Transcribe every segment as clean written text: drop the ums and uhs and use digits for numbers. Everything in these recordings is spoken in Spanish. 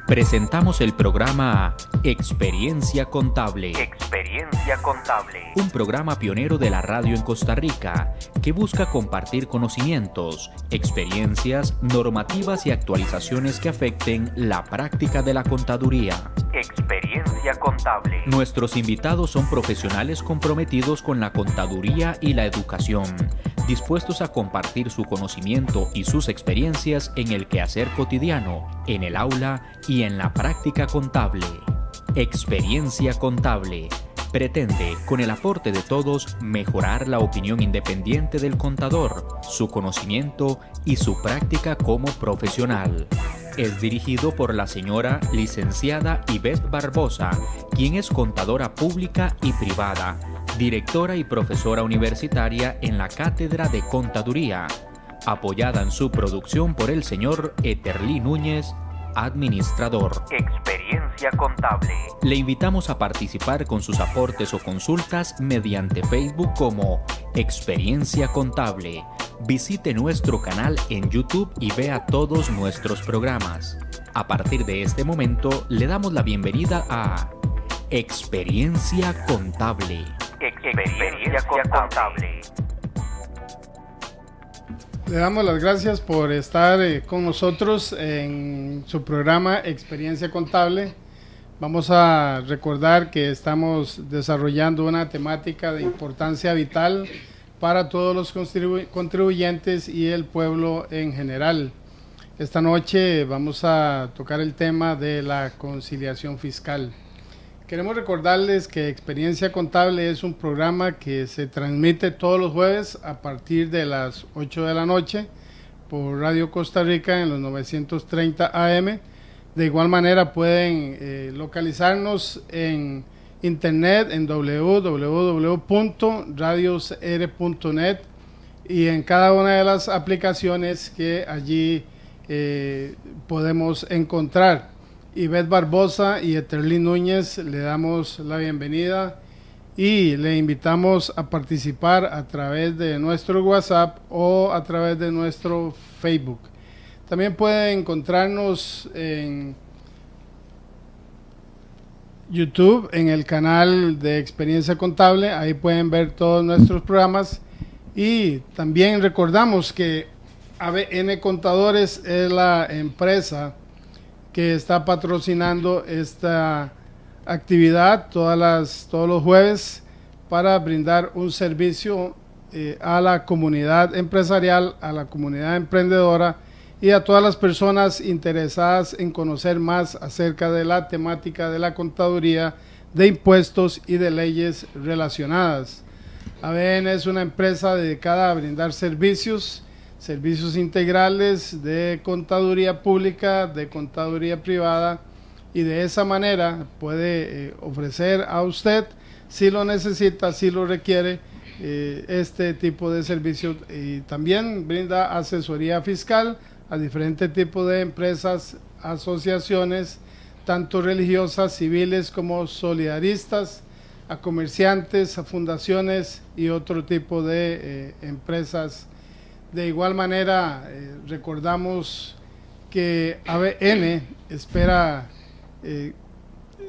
Presentamos el programa Experiencia Contable. Experiencia Contable. Un programa pionero de la radio en Costa Rica que busca compartir conocimientos, experiencias, normativas y actualizaciones que afecten la práctica de la contaduría. Experiencia Contable. Nuestros invitados son profesionales comprometidos con la contaduría y la educación, dispuestos a compartir su conocimiento y sus experiencias en el quehacer cotidiano, en el aula y en la práctica contable. Experiencia Contable pretende, con el aporte de todos, mejorar la opinión independiente del contador, su conocimiento y su práctica como profesional. Es dirigido por la señora licenciada Ivette Barbosa, quien es contadora pública y privada, directora y profesora universitaria en la Cátedra de Contaduría, apoyada en su producción por el señor Eterlí Núñez, administrador. Experiencia Contable. Le invitamos a participar con sus aportes o consultas mediante Facebook como Experiencia Contable. Visite nuestro canal en YouTube y vea todos nuestros programas. A partir de este momento, le damos la bienvenida a Experiencia Contable. Experiencia Contable. Le damos las gracias por estar con nosotros en su programa Experiencia Contable. Vamos a recordar que estamos desarrollando una temática de importancia vital para todos los contribuyentes y el pueblo en general. Esta noche vamos a tocar el tema de la conciliación fiscal. Queremos recordarles que Experiencia Contable es un programa que se transmite todos los jueves a partir de las 8 de la noche por Radio Costa Rica en los 930 AM. De igual manera pueden localizarnos en internet en www.radiosr.net y en cada una de las aplicaciones que allí podemos encontrar. Ivette Barbosa y Eterlí Núñez le damos la bienvenida y le invitamos a participar a través de nuestro WhatsApp o a través de nuestro Facebook. También pueden encontrarnos en YouTube, en el canal de Experiencia Contable. Ahí pueden ver todos nuestros programas y también recordamos que ABN Contadores es la empresa que está patrocinando esta actividad todos los jueves para brindar un servicio a la comunidad empresarial, a la comunidad emprendedora y a todas las personas interesadas en conocer más acerca de la temática de la contaduría, de impuestos y de leyes relacionadas. ABN es una empresa dedicada a brindar servicios integrales de contaduría pública, de contaduría privada, y de esa manera puede ofrecer a usted, si lo necesita, si lo requiere, este tipo de servicios, y también brinda asesoría fiscal a diferentes tipos de empresas, asociaciones, tanto religiosas, civiles como solidaristas, a comerciantes, a fundaciones y otro tipo de empresas. De igual manera, recordamos que ABN espera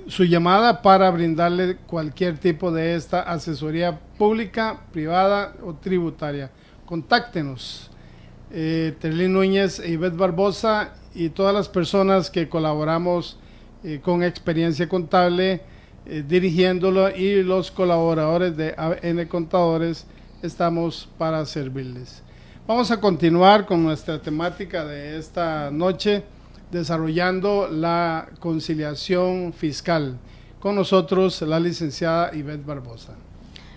su llamada para brindarle cualquier tipo de esta asesoría pública, privada o tributaria. Contáctenos, Eterlí Núñez e Ivette Barbosa y todas las personas que colaboramos con Experiencia Contable, dirigiéndolo, y los colaboradores de ABN Contadores, estamos para servirles. Vamos a continuar con nuestra temática de esta noche, desarrollando la conciliación fiscal. Con nosotros la licenciada Ivette Barbosa.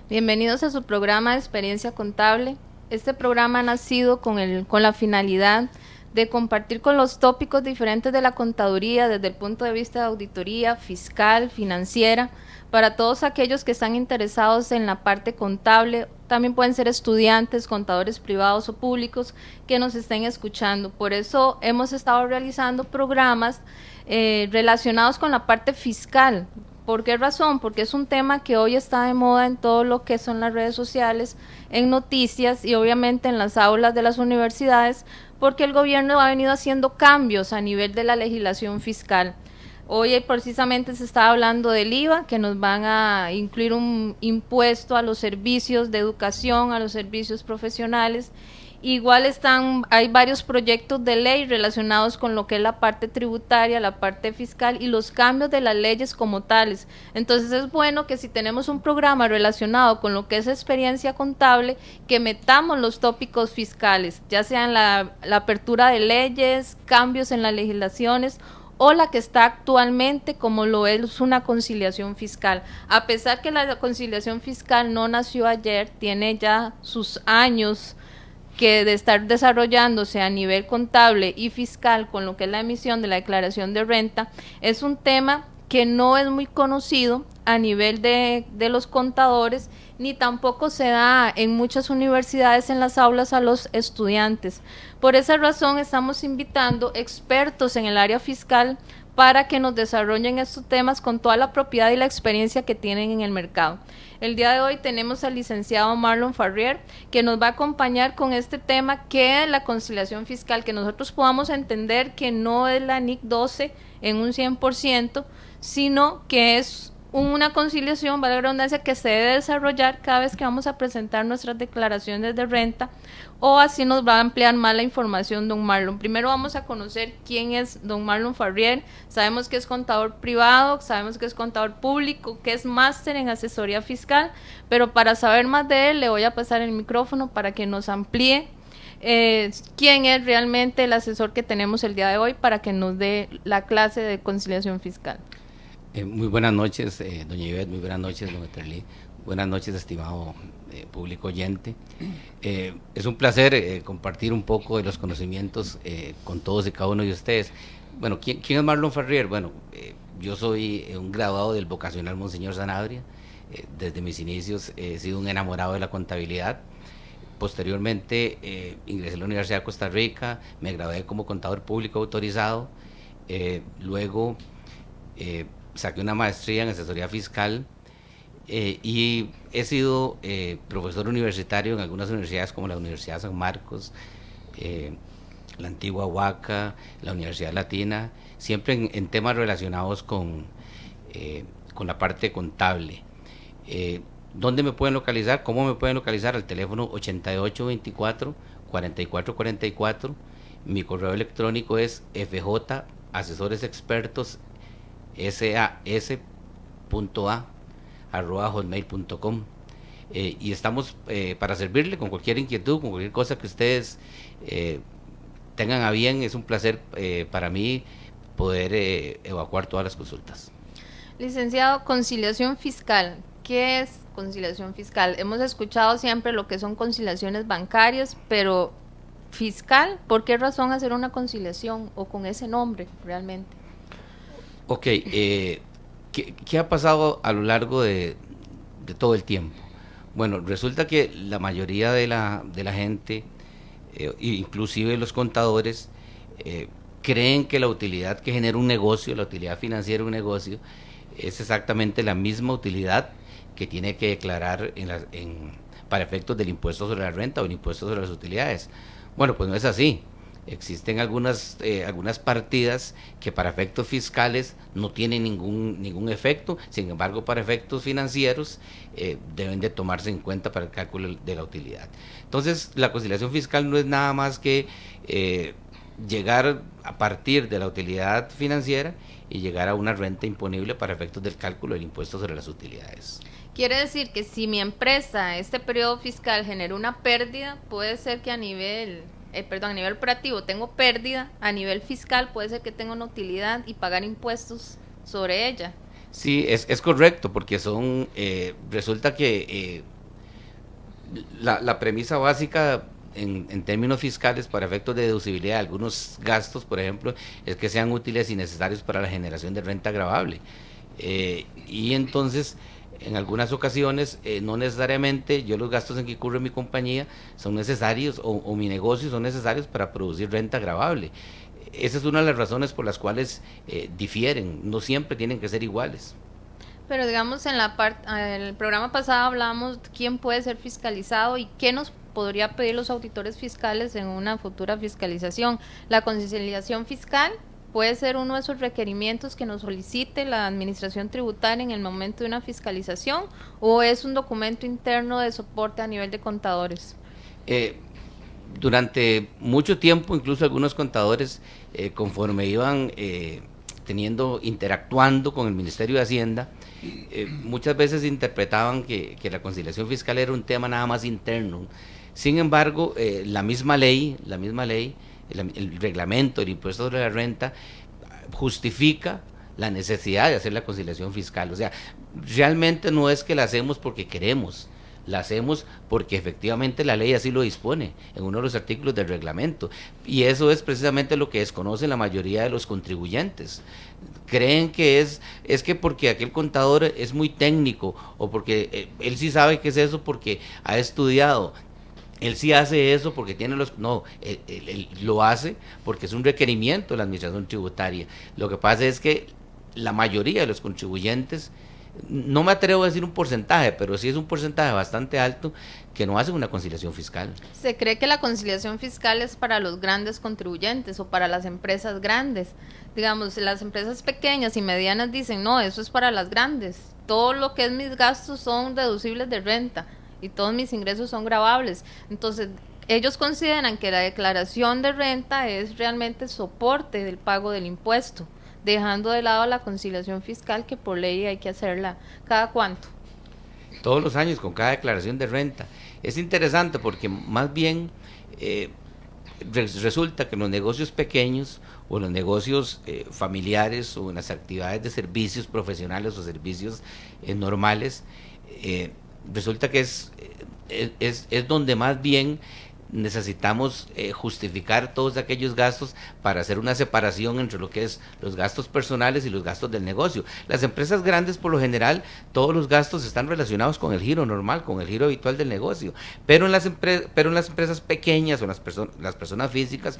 Bienvenidos a su programa de Experiencia Contable. Este programa ha nacido con la finalidad de compartir con los tópicos diferentes de la contaduría desde el punto de vista de auditoría, fiscal, financiera, para todos aquellos que están interesados en la parte contable. También pueden ser estudiantes, contadores privados o públicos que nos estén escuchando. Por eso hemos estado realizando programas relacionados con la parte fiscal. ¿Por qué razón? Porque es un tema que hoy está de moda en todo lo que son las redes sociales, en noticias y obviamente en las aulas de las universidades, porque el gobierno ha venido haciendo cambios a nivel de la legislación fiscal. Hoy precisamente se está hablando del IVA, que nos van a incluir un impuesto a los servicios de educación, a los servicios profesionales. Igual hay varios proyectos de ley relacionados con lo que es la parte tributaria, la parte fiscal y los cambios de las leyes como tales. Entonces es bueno que si tenemos un programa relacionado con lo que es experiencia contable, que metamos los tópicos fiscales, ya sean la apertura de leyes, cambios en las legislaciones o la que está actualmente como lo es una conciliación fiscal. A pesar que la conciliación fiscal no nació ayer, tiene ya sus años que de estar desarrollándose a nivel contable y fiscal con lo que es la emisión de la declaración de renta, es un tema que no es muy conocido a nivel de los contadores, ni tampoco se da en muchas universidades en las aulas a los estudiantes. Por esa razón estamos invitando expertos en el área fiscal para que nos desarrollen estos temas con toda la propiedad y la experiencia que tienen en el mercado. El día de hoy tenemos al licenciado Marlon Farrier, que nos va a acompañar con este tema, que es la conciliación fiscal, que nosotros podamos entender que no es la NIC 12 en un 100%, sino que es una conciliación, vale la redundancia, que se debe desarrollar cada vez que vamos a presentar nuestras declaraciones de renta, o así nos va a ampliar más la información don Marlon. Primero vamos a conocer quién es don Marlon Farrier. Sabemos que es contador privado, sabemos que es contador público, que es máster en asesoría fiscal, pero para saber más de él le voy a pasar el micrófono para que nos amplíe quién es realmente el asesor que tenemos el día de hoy para que nos dé la clase de conciliación fiscal. Muy buenas noches, doña Ivette, muy buenas noches, don Eterlí, buenas noches, estimado público oyente. Es un placer compartir un poco de los conocimientos con todos y cada uno de ustedes. Bueno, ¿quién es Marlon Farrier? Bueno, yo soy un graduado del vocacional Monseñor Sanabria. Desde mis inicios he sido un enamorado de la contabilidad. Posteriormente ingresé a la Universidad de Costa Rica, me gradué como contador público autorizado, luego saqué una maestría en asesoría fiscal y he sido profesor universitario en algunas universidades como la Universidad de San Marcos, la antigua UACA, la Universidad Latina, siempre en temas relacionados con la parte contable. ¿Dónde me pueden localizar? ¿Cómo me pueden localizar? Al teléfono 8824-4444. Mi correo electrónico es fjasesoresexpertos.a@hotmail.com. Y estamos para servirle con cualquier inquietud, con cualquier cosa que ustedes tengan a bien. Es un placer para mí poder evacuar todas las consultas. Licenciado, conciliación fiscal. ¿Qué es conciliación fiscal? Hemos escuchado siempre lo que son conciliaciones bancarias, pero fiscal, ¿por qué razón hacer una conciliación o con ese nombre realmente? Ok, ¿qué ha pasado a lo largo de todo el tiempo? Bueno, resulta que la mayoría de la gente, inclusive los contadores, creen que la utilidad que genera un negocio, la utilidad financiera de un negocio, es exactamente la misma utilidad que tiene que declarar para efectos del impuesto sobre la renta o el impuesto sobre las utilidades. Bueno, pues no es así. Existen algunas partidas que para efectos fiscales no tienen ningún efecto, sin embargo para efectos financieros deben de tomarse en cuenta para el cálculo de la utilidad. Entonces la conciliación fiscal no es nada más que llegar a partir de la utilidad financiera y llegar a una renta imponible para efectos del cálculo del impuesto sobre las utilidades. Quiere decir que si mi empresa este periodo fiscal genera una pérdida, puede ser que a nivel operativo tengo pérdida, a nivel fiscal puede ser que tenga una utilidad y pagar impuestos sobre ella. Sí, es correcto, porque resulta que la premisa básica en términos fiscales para efectos de deducibilidad de algunos gastos, por ejemplo, es que sean útiles y necesarios para la generación de renta gravable. Y entonces, en algunas ocasiones, no necesariamente los gastos en que incurre mi compañía son necesarios o mi negocio son necesarios para producir renta gravable. Esa es una de las razones por las cuales difieren, no siempre tienen que ser iguales. Pero digamos, en el programa pasado hablamos de quién puede ser fiscalizado y qué nos podría pedir los auditores fiscales en una futura fiscalización. La conciliación fiscal puede ser uno de esos requerimientos que nos solicite la administración tributaria en el momento de una fiscalización, o es un documento interno de soporte a nivel de contadores. Durante mucho tiempo, incluso algunos contadores, conforme iban interactuando con el Ministerio de Hacienda, muchas veces interpretaban que la conciliación fiscal era un tema nada más interno. Sin embargo, la misma ley, el reglamento del impuesto sobre la renta justifica la necesidad de hacer la conciliación fiscal. O sea, realmente no es que la hacemos porque queremos, la hacemos porque efectivamente la ley así lo dispone en uno de los artículos del reglamento, y eso es precisamente lo que desconocen la mayoría de los contribuyentes. Creen que es que porque aquel contador es muy técnico, o porque él sí sabe qué es eso porque ha estudiado, él sí hace eso porque tiene no, él lo hace porque es un requerimiento de la administración tributaria. Lo que pasa es que la mayoría de los contribuyentes, no me atrevo a decir un porcentaje, pero sí es un porcentaje bastante alto, que no hacen una conciliación fiscal. Se cree que la conciliación fiscal es para los grandes contribuyentes o para las empresas grandes. Digamos, las empresas pequeñas y medianas dicen, no, eso es para las grandes. Todo lo que es mis gastos son deducibles de renta y todos mis ingresos son gravables. Entonces, ellos consideran que la declaración de renta es realmente soporte del pago del impuesto, dejando de lado la conciliación fiscal, que por ley hay que hacerla cada cuánto. Todos los años, con cada declaración de renta. Es interesante porque más bien resulta que en los negocios pequeños o en los negocios familiares o en las actividades de servicios profesionales o servicios normales, resulta que es donde más bien necesitamos justificar todos aquellos gastos para hacer una separación entre lo que es los gastos personales y los gastos del negocio. Las empresas grandes, por lo general, todos los gastos están relacionados con el giro normal, con el giro habitual del negocio, pero en las empresas pequeñas o las personas físicas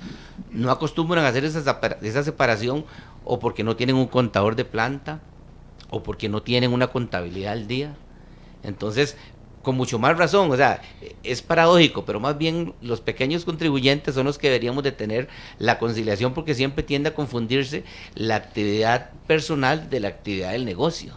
no acostumbran a hacer esa separación, o porque no tienen un contador de planta, o porque no tienen una contabilidad al día. Entonces, con mucho más razón, o sea, es paradójico, pero más bien los pequeños contribuyentes son los que deberíamos de tener la conciliación, porque siempre tiende a confundirse la actividad personal de la actividad del negocio.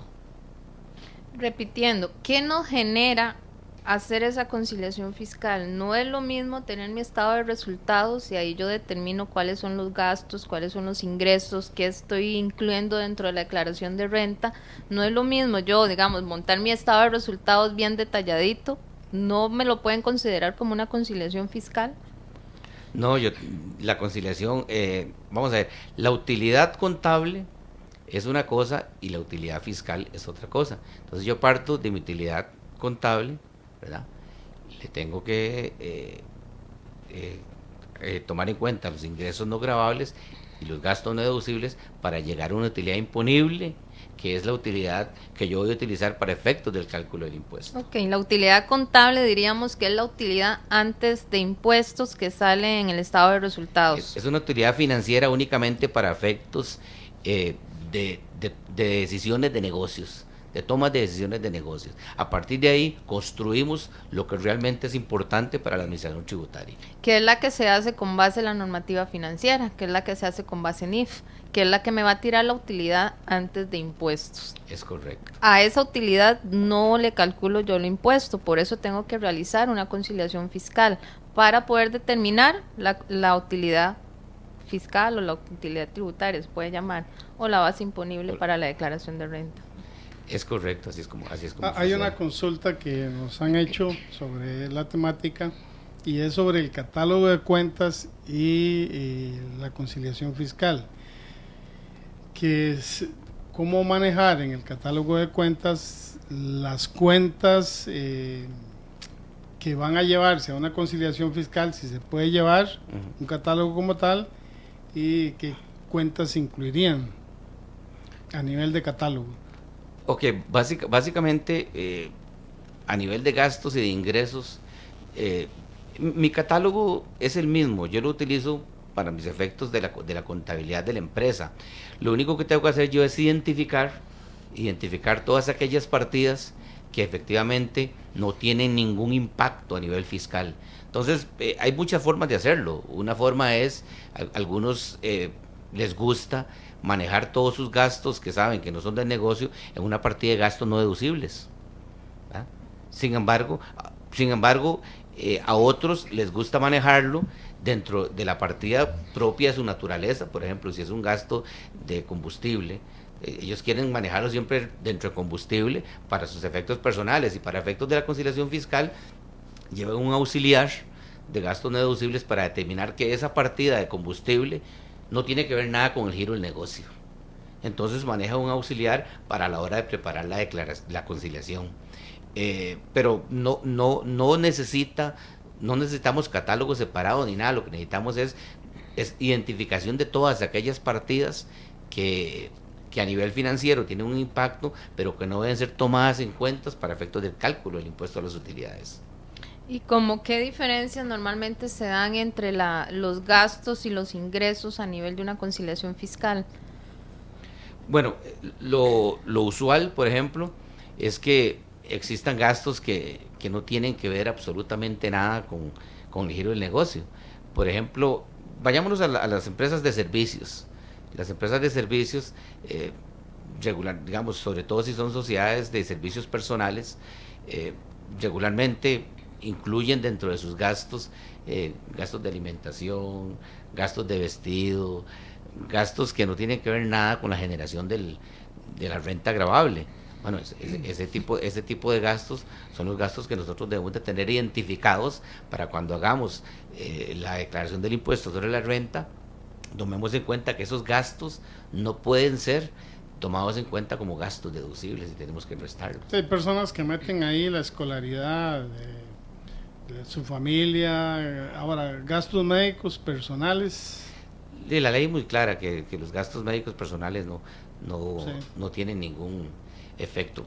Repitiendo, ¿qué nos genera hacer esa conciliación fiscal? No es lo mismo tener mi estado de resultados y ahí yo determino cuáles son los gastos, cuáles son los ingresos, qué estoy incluyendo dentro de la declaración de renta. No es lo mismo yo, digamos, montar mi estado de resultados bien detalladito. ¿No me lo pueden considerar como una conciliación fiscal? No, la conciliación, vamos a ver, la utilidad contable es una cosa y la utilidad fiscal es otra cosa. Entonces yo parto de mi utilidad contable, ¿verdad? Le tengo que tomar en cuenta los ingresos no gravables y los gastos no deducibles para llegar a una utilidad imponible, que es la utilidad que yo voy a utilizar para efectos del cálculo del impuesto. Ok, la utilidad contable diríamos que es la utilidad antes de impuestos que sale en el estado de resultados. Es una utilidad financiera únicamente para efectos de decisiones de negocios, de tomas de decisiones de negocios. A partir de ahí construimos lo que realmente es importante para la administración tributaria. Que es la que se hace con base en la normativa financiera, que es la que se hace con base en IF, que es la que me va a tirar la utilidad antes de impuestos. Es correcto. A esa utilidad no le calculo yo el impuesto, por eso tengo que realizar una conciliación fiscal para poder determinar la utilidad fiscal o la utilidad tributaria, se puede llamar, o la base imponible para la declaración de renta. Es correcto, así es como hay una consulta que nos han hecho sobre la temática, y es sobre el catálogo de cuentas y la conciliación fiscal, que es cómo manejar en el catálogo de cuentas las cuentas que van a llevarse a una conciliación fiscal, si se puede llevar un catálogo como tal, y qué cuentas se incluirían a nivel de catálogo. Ok, básicamente a nivel de gastos y de ingresos, mi catálogo es el mismo, yo lo utilizo para mis efectos de la contabilidad de la empresa. Lo único que tengo que hacer yo es identificar todas aquellas partidas que efectivamente no tienen ningún impacto a nivel fiscal. Entonces, hay muchas formas de hacerlo. Una forma es, algunos les gusta manejar todos sus gastos que saben que no son del negocio en una partida de gastos no deducibles, ¿verdad? Sin embargo, a otros les gusta manejarlo dentro de la partida propia de su naturaleza. Por ejemplo, si es un gasto de combustible, ellos quieren manejarlo siempre dentro de combustible para sus efectos personales, y para efectos de la conciliación fiscal llevan un auxiliar de gastos no deducibles para determinar que esa partida de combustible no tiene que ver nada con el giro del negocio. Entonces maneja un auxiliar para la hora de preparar la conciliación. Pero no necesitamos catálogos separados ni nada. Lo que necesitamos es identificación de todas aquellas partidas que a nivel financiero tienen un impacto, pero que no deben ser tomadas en cuenta para efectos del cálculo del impuesto a las utilidades. ¿Y como qué diferencias normalmente se dan entre los gastos y los ingresos a nivel de una conciliación fiscal? Bueno, lo usual, por ejemplo, es que existan gastos que no tienen que ver absolutamente nada con el giro del negocio. Por ejemplo, vayámonos a las empresas de servicios. Las empresas de servicios, digamos, sobre todo si son sociedades de servicios personales, regularmente incluyen dentro de sus gastos gastos de alimentación, gastos de vestido, gastos que no tienen que ver nada con la generación de la renta gravable. Bueno, ese tipo de gastos son los gastos que nosotros debemos de tener identificados para cuando hagamos la declaración del impuesto sobre la renta. Tomemos en cuenta que esos gastos no pueden ser tomados en cuenta como gastos deducibles y tenemos que restarlos. Hay personas que meten ahí la escolaridad de su familia, ahora gastos médicos personales. La ley es muy clara que los gastos médicos personales no tienen ningún efecto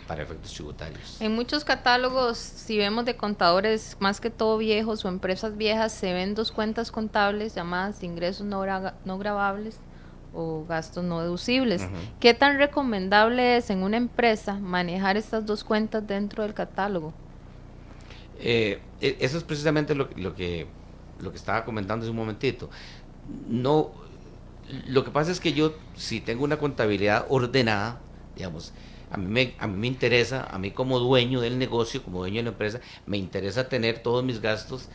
para efectos tributarios. En muchos catálogos, si vemos de contadores más que todo viejos o empresas viejas, se ven dos cuentas contables llamadas ingresos no gravables o gastos no deducibles. ¿Qué tan recomendable es en una empresa manejar estas dos cuentas dentro del catálogo? Eso es precisamente lo que estaba comentando hace un momentito. No, lo que pasa es que yo, si tengo una contabilidad ordenada, digamos, a mí me interesa, a mí como dueño del negocio, como dueño de la empresa, me interesa tener todos mis gastos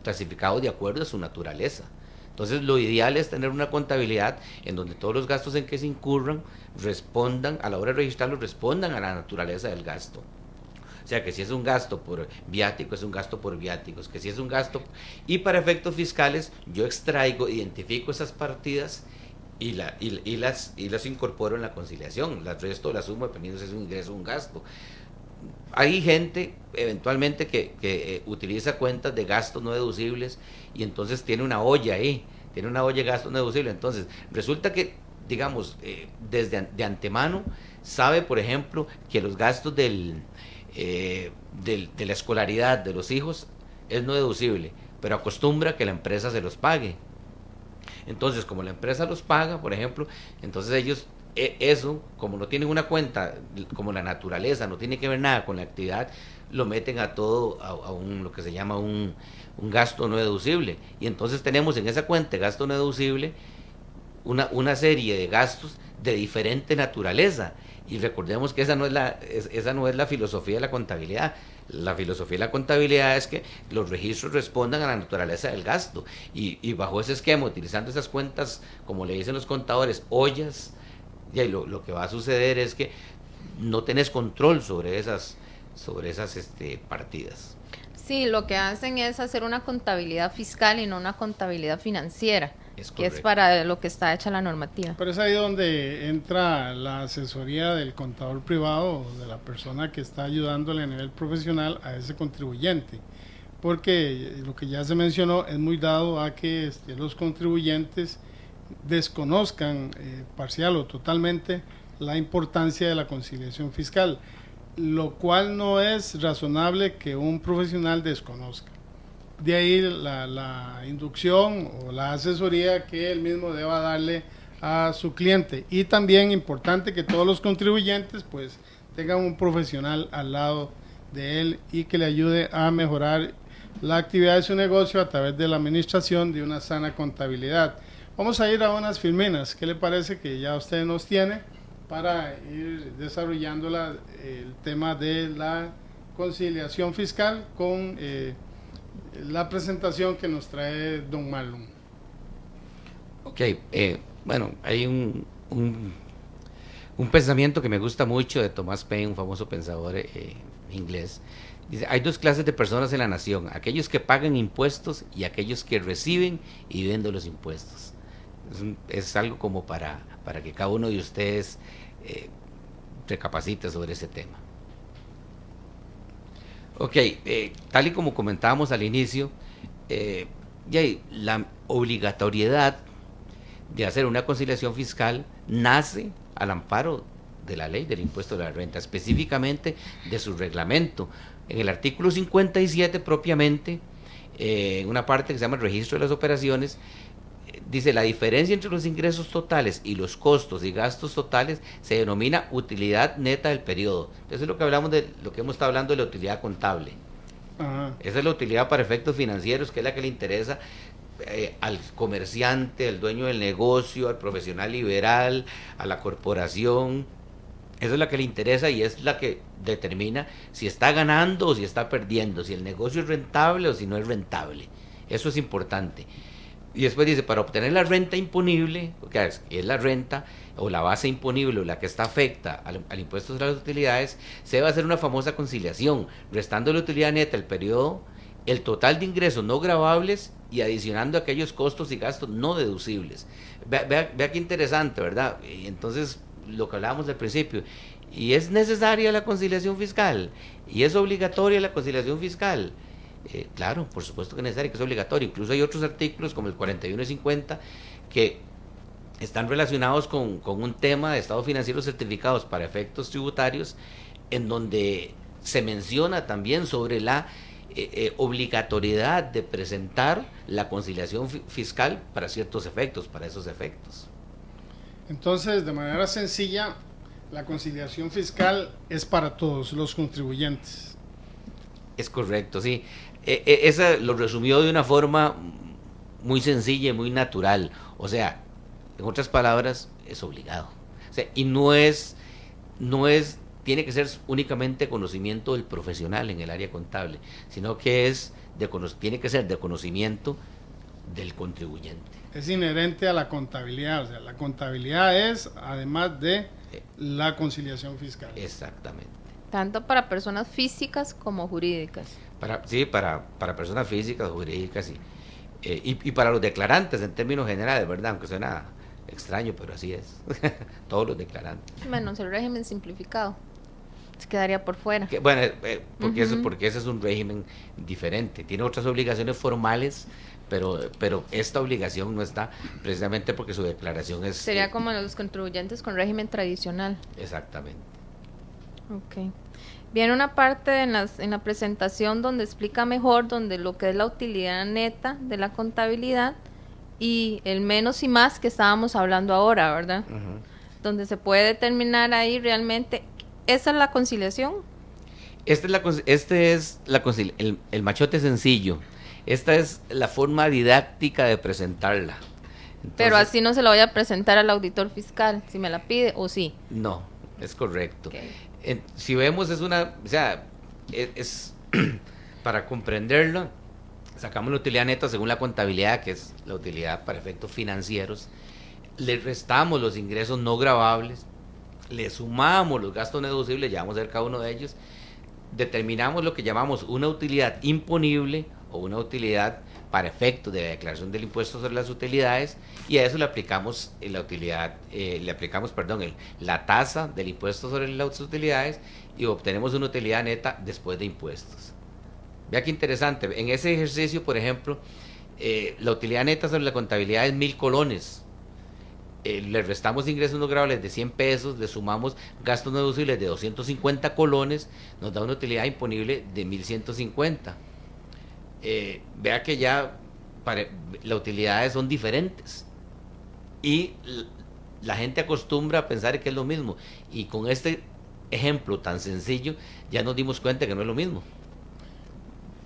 clasificados de acuerdo a su naturaleza. Entonces, lo ideal es tener una contabilidad en donde todos los gastos en que se incurran respondan, a la hora de registrarlos, respondan a la naturaleza del gasto. O sea, que si es un gasto por viático, es un gasto por viáticos, que si es un gasto... Y para efectos fiscales, yo identifico esas partidas y las incorporo en la conciliación. El resto la sumo dependiendo si es un ingreso o un gasto. Hay gente, eventualmente, que utiliza cuentas de gastos no deducibles y entonces tiene una olla ahí, tiene una olla de gastos no deducibles. Entonces, resulta que, digamos, de antemano, sabe, por ejemplo, que los gastos de la escolaridad de los hijos es no deducible, pero acostumbra que la empresa se los pague. Entonces, como la empresa los paga, por ejemplo, entonces ellos, eso, como no tienen una cuenta, como la naturaleza no tiene que ver nada con la actividad, lo meten a todo, lo que se llama un gasto no deducible. Y entonces tenemos en esa cuenta de gasto no deducible una serie de gastos de diferente naturaleza. Y recordemos que esa no es la filosofía de la contabilidad. La filosofía de la contabilidad es que los registros respondan a la naturaleza del gasto. Y bajo ese esquema, utilizando esas cuentas, como le dicen los contadores, ollas, y lo que va a suceder es que no tenés control sobre esas partidas. Sí, lo que hacen es hacer una contabilidad fiscal y no una contabilidad financiera, que es para lo que está hecha la normativa. Pero es ahí donde entra la asesoría del contador privado, de la persona que está ayudándole a nivel profesional a ese contribuyente, porque lo que ya se mencionó es muy dado a que los contribuyentes desconozcan parcial o totalmente la importancia de la conciliación fiscal, lo cual no es razonable que un profesional desconozca. De ahí la inducción o la asesoría que él mismo deba darle a su cliente. Y también importante que todos los contribuyentes pues tengan un profesional al lado de él y que le ayude a mejorar la actividad de su negocio a través de la administración de una sana contabilidad. Vamos a ir a unas filminas. ¿Qué le parece que ya usted nos tiene para ir desarrollando el tema de la conciliación fiscal con la presentación que nos trae don Marlon? Ok, bueno, hay un pensamiento que me gusta mucho de Thomas Paine, un famoso pensador inglés. Dice, hay dos clases de personas en la nación, aquellos que pagan impuestos y aquellos que reciben y viven de los impuestos. Es algo como para que cada uno de ustedes recapacite sobre ese tema. Ok, tal y como comentábamos al inicio, la obligatoriedad de hacer una conciliación fiscal nace al amparo de la ley del impuesto de la renta, específicamente de su reglamento. En el artículo 57 propiamente, en una parte que se llama el registro de las operaciones, dice la diferencia entre los ingresos totales y los costos y gastos totales se denomina utilidad neta del periodo. Eso es lo que hablamos de lo que hemos estado hablando de la utilidad contable. Ajá. Esa es la utilidad para efectos financieros, que es la que le interesa al comerciante, al dueño del negocio, al profesional liberal, a la corporación. Eso es la que le interesa y es la que determina si está ganando o si está perdiendo, si el negocio es rentable o si no es rentable. Eso es importante. Y después dice, para obtener la renta imponible, que es la renta o la base imponible o la que está afecta al impuesto sobre las utilidades, se va a hacer una famosa conciliación, restando la utilidad neta del periodo, el total de ingresos no gravables y adicionando aquellos costos y gastos no deducibles. Vea qué interesante, ¿verdad? Y entonces, lo que hablábamos al principio, y es necesaria la conciliación fiscal, y es obligatoria la conciliación fiscal. Claro, por supuesto que es necesario, que es obligatorio. Incluso hay otros artículos como el 41 y 50 que están relacionados con un tema de estados financieros certificados para efectos tributarios, en donde se menciona también sobre la obligatoriedad de presentar la conciliación fiscal para ciertos efectos, para esos efectos. Entonces, de manera sencilla, la conciliación fiscal es para todos los contribuyentes. Es correcto, sí. Esa lo resumió de una forma muy sencilla y muy natural. O sea, en otras palabras, es obligado. O sea, y no es, tiene que ser únicamente conocimiento del profesional en el área contable, sino que tiene que ser de conocimiento del contribuyente. Es inherente a la contabilidad, o sea, la contabilidad es además de la conciliación fiscal. Exactamente. Tanto para personas físicas como jurídicas. Para personas físicas, jurídicas y para los declarantes en términos generales, ¿verdad? Aunque suena extraño, pero así es. Todos los declarantes. Menos el régimen simplificado. Se quedaría por fuera. Porque ese es un régimen diferente. Tiene otras obligaciones formales, pero esta obligación no está precisamente porque su declaración es... Sería como los contribuyentes con régimen tradicional. Exactamente. Ok. Viene una parte en la presentación donde explica mejor donde lo que es la utilidad neta de la contabilidad y el menos y más que estábamos hablando ahora, ¿verdad? Uh-huh. Donde se puede determinar ahí realmente, ¿esa es la conciliación? El machote sencillo. Esta es la forma didáctica de presentarla. Entonces, pero así no se la voy a presentar al auditor fiscal, si me la pide, ¿o sí? No, es correcto. Okay. Si vemos es para comprenderlo, sacamos la utilidad neta según la contabilidad, que es la utilidad para efectos financieros, le restamos los ingresos no gravables, le sumamos los gastos no deducibles, ya vamos a ver cada uno de ellos, determinamos lo que llamamos una utilidad imponible o una utilidad para efectos de la declaración del impuesto sobre las utilidades, y a eso le aplicamos la tasa del impuesto sobre las utilidades y obtenemos una utilidad neta después de impuestos. Vea qué interesante, en ese ejercicio, por ejemplo, la utilidad neta sobre la contabilidad es 1,000 colones. Le restamos ingresos no gravables de 100 pesos, le sumamos gastos no deducibles de 250 colones, nos da una utilidad imponible de 1,150. Vea que ya las utilidades son diferentes y la gente acostumbra a pensar que es lo mismo, y con este ejemplo tan sencillo ya nos dimos cuenta que no es lo mismo.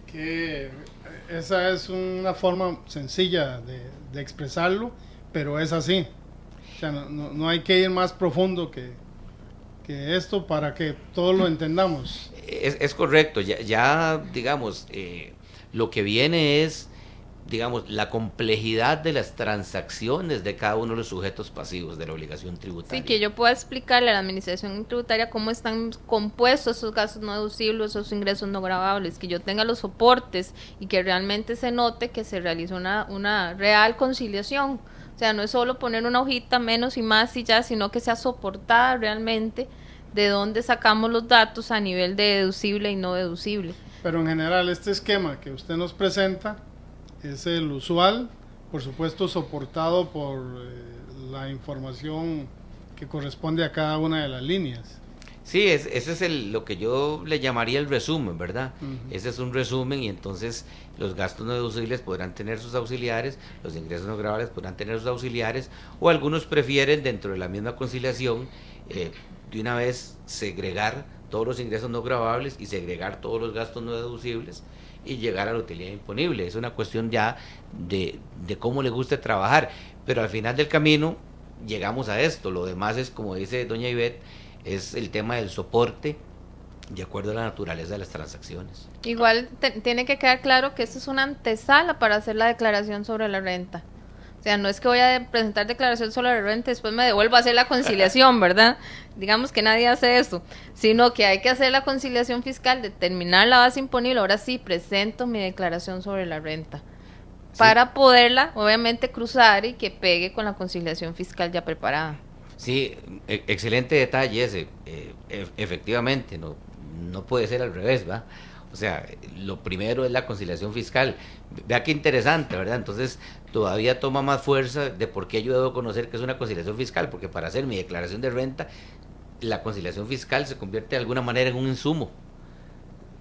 Que esa es una forma sencilla de expresarlo, pero es así. O sea, no hay que ir más profundo que esto para que todos lo entendamos. Es correcto, ya digamos, lo que viene es, digamos, la complejidad de las transacciones de cada uno de los sujetos pasivos de la obligación tributaria. Sí, que yo pueda explicarle a la administración tributaria cómo están compuestos esos gastos no deducibles, esos ingresos no gravables, que yo tenga los soportes y que realmente se note que se realizó una real conciliación. O sea, no es solo poner una hojita menos y más y ya, sino que sea soportada realmente de dónde sacamos los datos a nivel de deducible y no deducible. Pero en general este esquema que usted nos presenta es el usual, por supuesto soportado por la información que corresponde a cada una de las líneas. Sí, ese es lo que yo le llamaría el resumen, ¿verdad? Ese es un resumen y entonces los gastos no deducibles podrán tener sus auxiliares, los ingresos no gravables podrán tener sus auxiliares, o algunos prefieren dentro de la misma conciliación de una vez segregar todos los ingresos no gravables y segregar todos los gastos no deducibles y llegar a la utilidad imponible. Es una cuestión ya de cómo le guste trabajar, pero al final del camino llegamos a esto. Lo demás es, como dice doña Ivette, es el tema del soporte de acuerdo a la naturaleza de las transacciones. Igual tiene que quedar claro que esto es una antesala para hacer la declaración sobre la renta. O sea, no es que voy a presentar declaración sobre la renta y después me devuelvo a hacer la conciliación, ¿verdad? Digamos que nadie hace eso, sino que hay que hacer la conciliación fiscal, determinar la base imponible, ahora sí presento mi declaración sobre la renta, sí, para poderla obviamente cruzar y que pegue con la conciliación fiscal ya preparada. Sí, excelente detalle ese, efectivamente, no puede ser al revés, ¿va? O sea, lo primero es la conciliación fiscal. Vea qué interesante, ¿verdad? Entonces, todavía toma más fuerza de por qué yo debo conocer que es una conciliación fiscal, porque para hacer mi declaración de renta, la conciliación fiscal se convierte de alguna manera en un insumo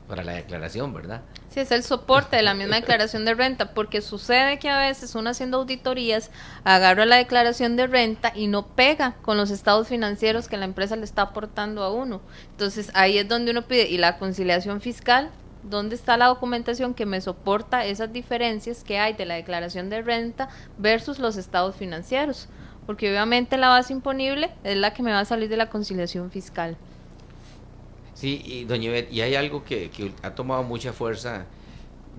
para la declaración, ¿verdad? Sí, es el soporte de la misma declaración de renta, porque sucede que a veces uno haciendo auditorías agarra la declaración de renta y no pega con los estados financieros que la empresa le está aportando a uno. Entonces, ahí es donde uno pide, ¿y la conciliación fiscal? ¿Dónde está la documentación que me soporta esas diferencias que hay de la declaración de renta versus los estados financieros? Porque obviamente la base imponible es la que me va a salir de la conciliación fiscal. Sí, y doña Ivette, y hay algo que ha tomado mucha fuerza,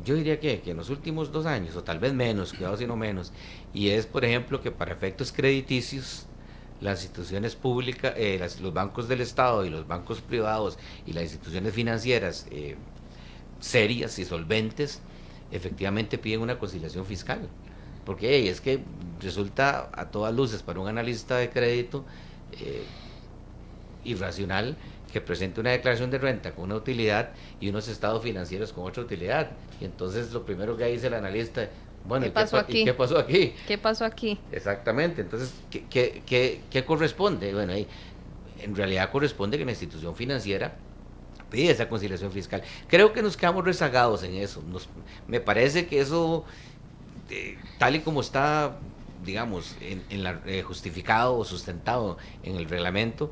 yo diría que en los últimos 2 años, o tal vez menos, cuidado si no menos, y es, por ejemplo, que para efectos crediticios, las instituciones públicas, los bancos del Estado y los bancos privados y las instituciones financieras serias y solventes, efectivamente piden una conciliación fiscal, porque es que resulta a todas luces para un analista de crédito irracional que presente una declaración de renta con una utilidad y unos estados financieros con otra utilidad, y entonces lo primero que dice el analista, bueno, ¿qué pasó aquí? ¿Qué pasó aquí? Exactamente, entonces, ¿qué corresponde? Bueno, ahí en realidad corresponde que la institución financiera pide esa conciliación fiscal. Creo que nos quedamos rezagados en eso. Me parece que eso, tal y como está, digamos, justificado o sustentado en el reglamento,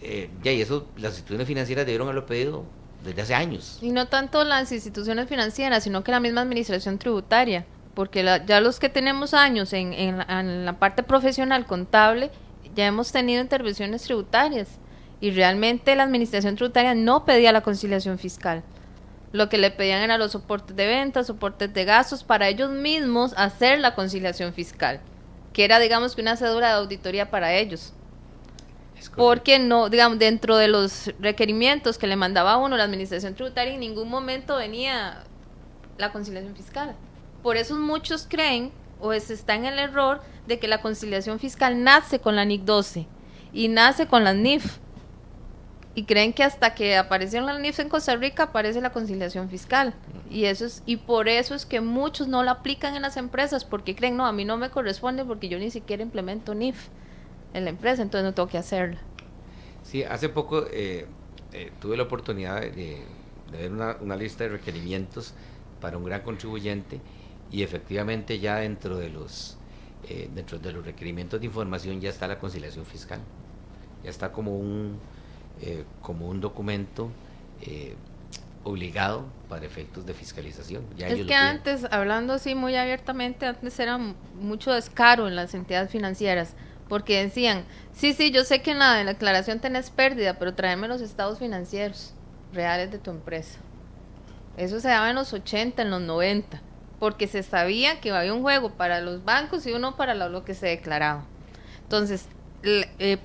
y eso las instituciones financieras debieron haberlo pedido desde hace años. Y no tanto las instituciones financieras, sino que la misma administración tributaria, porque ya los que tenemos años en la parte profesional contable, ya hemos tenido intervenciones tributarias, y realmente la administración tributaria no pedía la conciliación fiscal. Lo que le pedían eran los soportes de ventas, soportes de gastos, para ellos mismos hacer la conciliación fiscal, que era, digamos, que una cédula de auditoría para ellos. Porque no, digamos, dentro de los requerimientos que le mandaba a uno la administración tributaria, en ningún momento venía la conciliación fiscal. Por eso muchos creen, o está en el error, de que la conciliación fiscal nace con la NIC 12 y nace con las NIF. Y creen que hasta que aparecieron las NIF en Costa Rica aparece la conciliación fiscal. Y por eso es que muchos no la aplican en las empresas, porque creen, no, a mí no me corresponde porque yo ni siquiera implemento NIF en la empresa, entonces no tengo que hacerla. Sí, hace poco tuve la oportunidad de ver una lista de requerimientos para un gran contribuyente, y efectivamente ya dentro de los requerimientos de información ya está la conciliación fiscal, ya está como un documento obligado para efectos de fiscalización. Ya es ellos que lo piden. antes, hablando así muy abiertamente, antes era mucho descaro en las entidades financieras, porque decían, sí, yo sé que en la declaración tenés pérdida, pero tráeme los estados financieros reales de tu empresa. Eso se daba en los 80, en los 90, porque se sabía que había un juego para los bancos y uno para lo que se declaraba. Entonces,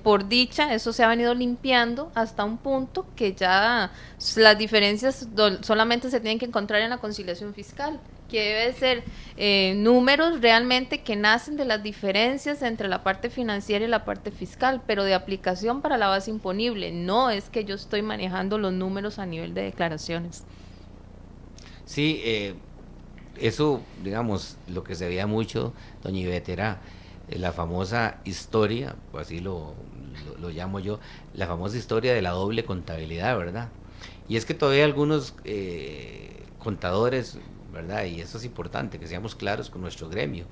por dicha, eso se ha venido limpiando hasta un punto que ya las diferencias solamente se tienen que encontrar en la conciliación fiscal, que debe ser números realmente que nacen de las diferencias entre la parte financiera y la parte fiscal, pero de aplicación para la base imponible. No es que yo estoy manejando los números a nivel de declaraciones. Sí, eso, digamos, lo que se veía mucho, doña Ivette, era la famosa historia, pues así lo llamo yo, la famosa historia de la doble contabilidad, ¿verdad? Y es que todavía algunos contadores, ¿verdad? Y eso es importante, que seamos claros con nuestro gremio,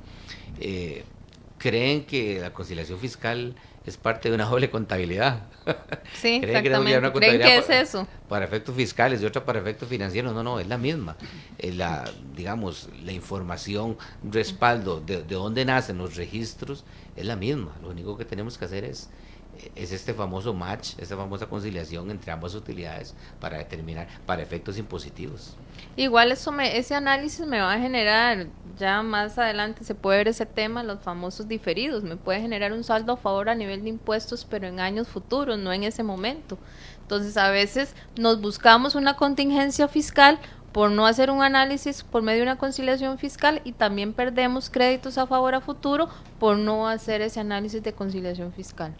creen que la conciliación fiscal es parte de una doble contabilidad. Sí, exactamente. ¿Creen que es eso? Para efectos fiscales y otra para efectos financieros. No, es la misma. Digamos, la información, respaldo, de dónde nacen los registros, es la misma. Lo único que tenemos que hacer es este famoso match, esta famosa conciliación entre ambas utilidades para determinar, para efectos impositivos. Igual ese análisis me va a generar, ya más adelante se puede ver ese tema, los famosos diferidos, me puede generar un saldo a favor a nivel de impuestos, pero en años futuros, no en ese momento. Entonces a veces nos buscamos una contingencia fiscal por no hacer un análisis por medio de una conciliación fiscal, y también perdemos créditos a favor a futuro por no hacer ese análisis de conciliación fiscal.